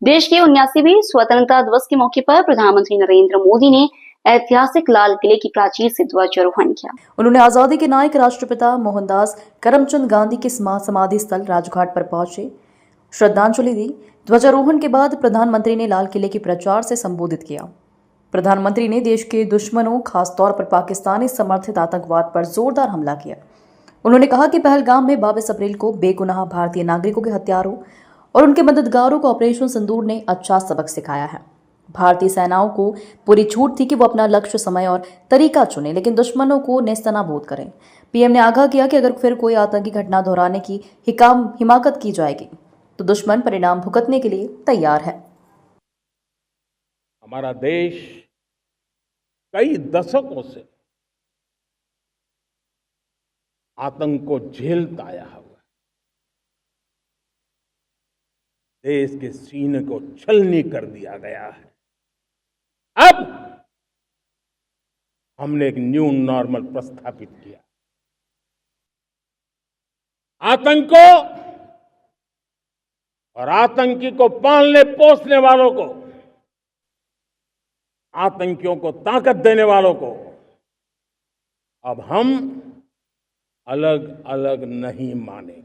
देश के 79वें स्वतंत्रता दिवस के मौके पर प्रधानमंत्री नरेंद्र मोदी ने ऐतिहासिक लाल किले की प्राचीर से ध्वजारोहण किया। उन्होंने आजादी के नायक राष्ट्रपिता मोहनदास करमचंद गांधी के समाधि स्थल राजघाट पर पहुंचे, श्रद्धांजलि दी। ध्वजारोहण के बाद प्रधानमंत्री ने लाल किले के प्रचार से संबोधित किया। प्रधानमंत्री ने देश के दुश्मनों, खासतौर पर पाकिस्तानी समर्थित आतंकवाद पर जोरदार हमला किया। उन्होंने कहा कि पहलगाम में 22 अप्रैल को बेगुनाह भारतीय नागरिकों के हत्यारों और उनके मददगारों को ऑपरेशन सिंदूर ने अच्छा सबक सिखाया है। भारतीय सेनाओं को पूरी छूट थी कि वो अपना लक्ष्य, समय और तरीका चुने, लेकिन दुश्मनों को नेस्तनाबूद करें। पीएम ने आगाह किया कि अगर फिर कोई आतंकी घटना दोहराने की हिमाकत की जाएगी तो दुश्मन परिणाम भुगतने के लिए तैयार है। हमारा देश कई दशकों से आतंक को झेलता आया हुआ है। देश के सीने को छलनी कर दिया गया है। अब हमने एक न्यू नॉर्मल प्रस्थापित किया। आतंक को और आतंकी को पालने पोसने वालों को, आतंकियों को ताकत देने वालों को अब हम अलग अलग नहीं मानेंगे।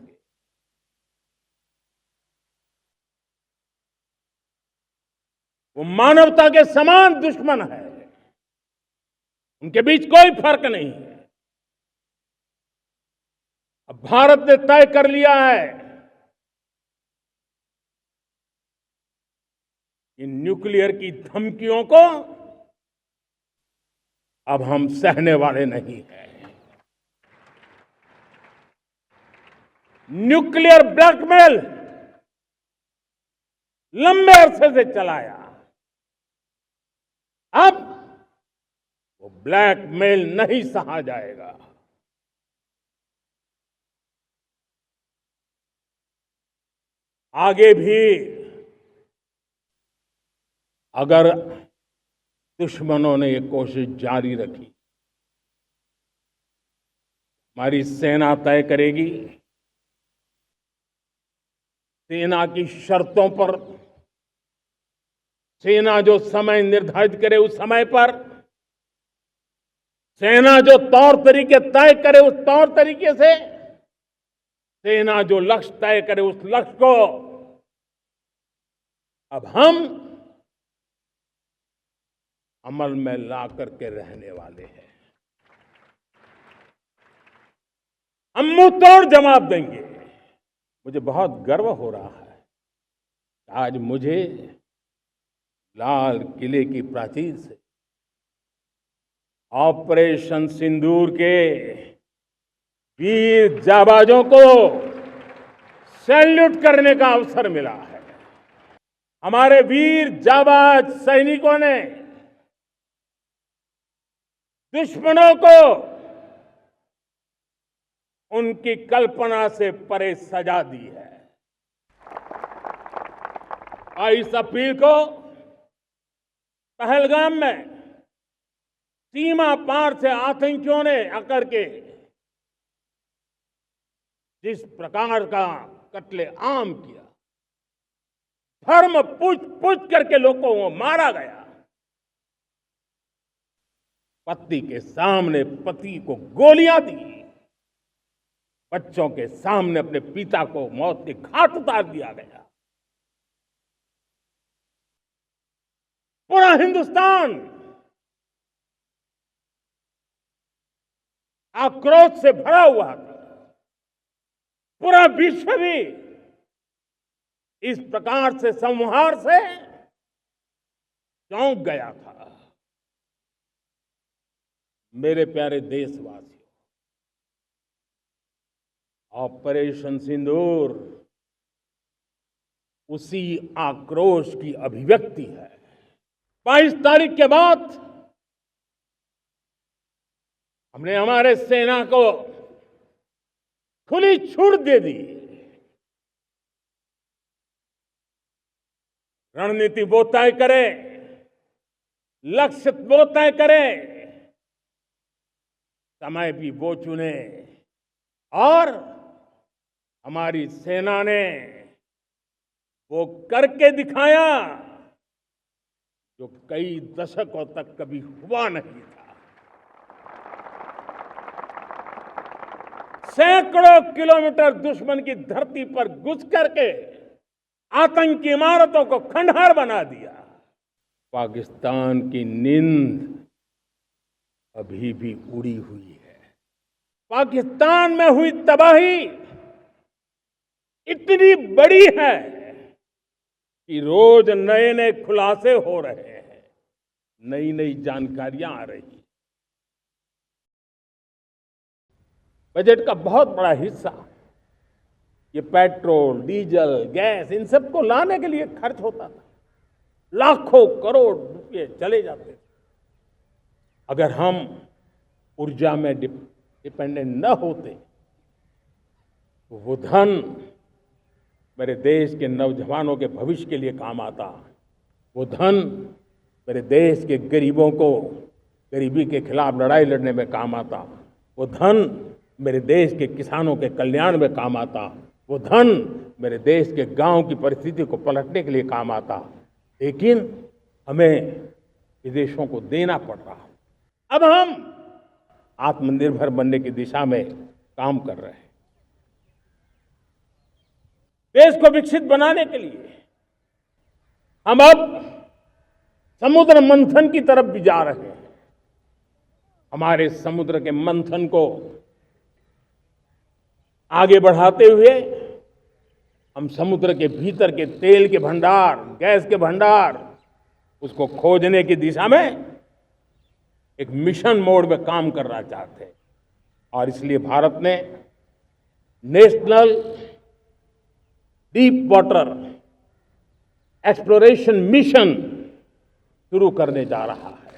वो मानवता के समान दुश्मन है, उनके बीच कोई फर्क नहीं है। अब भारत ने तय कर लिया है कि न्यूक्लियर की धमकियों को अब हम सहने वाले नहीं हैं। न्यूक्लियर ब्लैकमेल लंबे अरसे से चलाया, अब वो ब्लैकमेल नहीं सहा जाएगा। आगे भी अगर दुश्मनों ने ये कोशिश जारी रखी, हमारी सेना तय करेगी, सेना की शर्तों पर, सेना जो समय निर्धारित करे उस समय पर, सेना जो तौर तरीके तय करे उस तौर तरीके से, सेना जो लक्ष्य तय करे उस लक्ष्य को अब हम अमल में ला करके रहने वाले हैं। हम मुंह तोड़ जवाब देंगे। मुझे बहुत गर्व हो रहा है कि आज मुझे लाल किले की प्राचीर से ऑपरेशन सिंदूर के वीर जाबाजों को सैल्यूट करने का अवसर मिला है। हमारे वीर जाबाज सैनिकों ने दुश्मनों को उनकी कल्पना से परे सजा दी है। 22 अप्रैल को पहलगाम में सीमा पार से आतंकियों ने आकर के जिस प्रकार का कत्ले आम किया, धर्म पूछ करके लोगों को मारा गया। पति के सामने पति को गोलियां दी, बच्चों के सामने अपने पिता को मौत के घाट उतार दिया गया। पूरा हिंदुस्तान आक्रोश से भरा हुआ था। पूरा विश्व भी इस प्रकार से संहार से चौंक गया था। मेरे प्यारे देशवासियों, ऑपरेशन सिंदूर उसी आक्रोश की अभिव्यक्ति है। 22 तारीख के बाद हमने हमारे सेना को खुली छूट दे दी। रणनीति वो तय करे, लक्ष्य वो तय करे, समय भी वो चुने, और हमारी सेना ने वो करके दिखाया जो कई दशकों तक कभी हुआ नहीं था। सैकड़ों किलोमीटर दुश्मन की धरती पर घुस करके आतंकी इमारतों को खंडहर बना दिया। पाकिस्तान की नींद अभी भी उड़ी हुई है। पाकिस्तान में हुई तबाही इतनी बड़ी है कि रोज नए नए खुलासे हो रहे हैं, नई नई जानकारियां आ रही हैं। बजट का बहुत बड़ा हिस्सा ये पेट्रोल, डीजल, गैस इन सबको लाने के लिए खर्च होता था। लाखों करोड़ रुपए चले जाते थे। अगर हम ऊर्जा में डिपेंडेंट न होते तो वो धन मेरे देश के नौजवानों के भविष्य के लिए काम आता। वो धन मेरे देश के गरीबों को गरीबी के खिलाफ लड़ाई लड़ने में काम आता। वो धन मेरे देश के किसानों के कल्याण में काम आता। वो धन मेरे देश के गांव की परिस्थिति को पलटने के लिए काम आता। लेकिन हमें विदेशों को देना पड़ रहा। अब हम आत्मनिर्भर बनने की दिशा में काम कर रहे हैं। देश को विकसित बनाने के लिए हम अब समुद्र मंथन की तरफ भी जा रहे हैं। हमारे समुद्र के मंथन को आगे बढ़ाते हुए हम समुद्र के भीतर के तेल के भंडार, गैस के भंडार, उसको खोजने की दिशा में एक मिशन मोड में काम करना चाहते हैं। और इसलिए भारत ने national deep water exploration mission शुरू करने जा रहा है।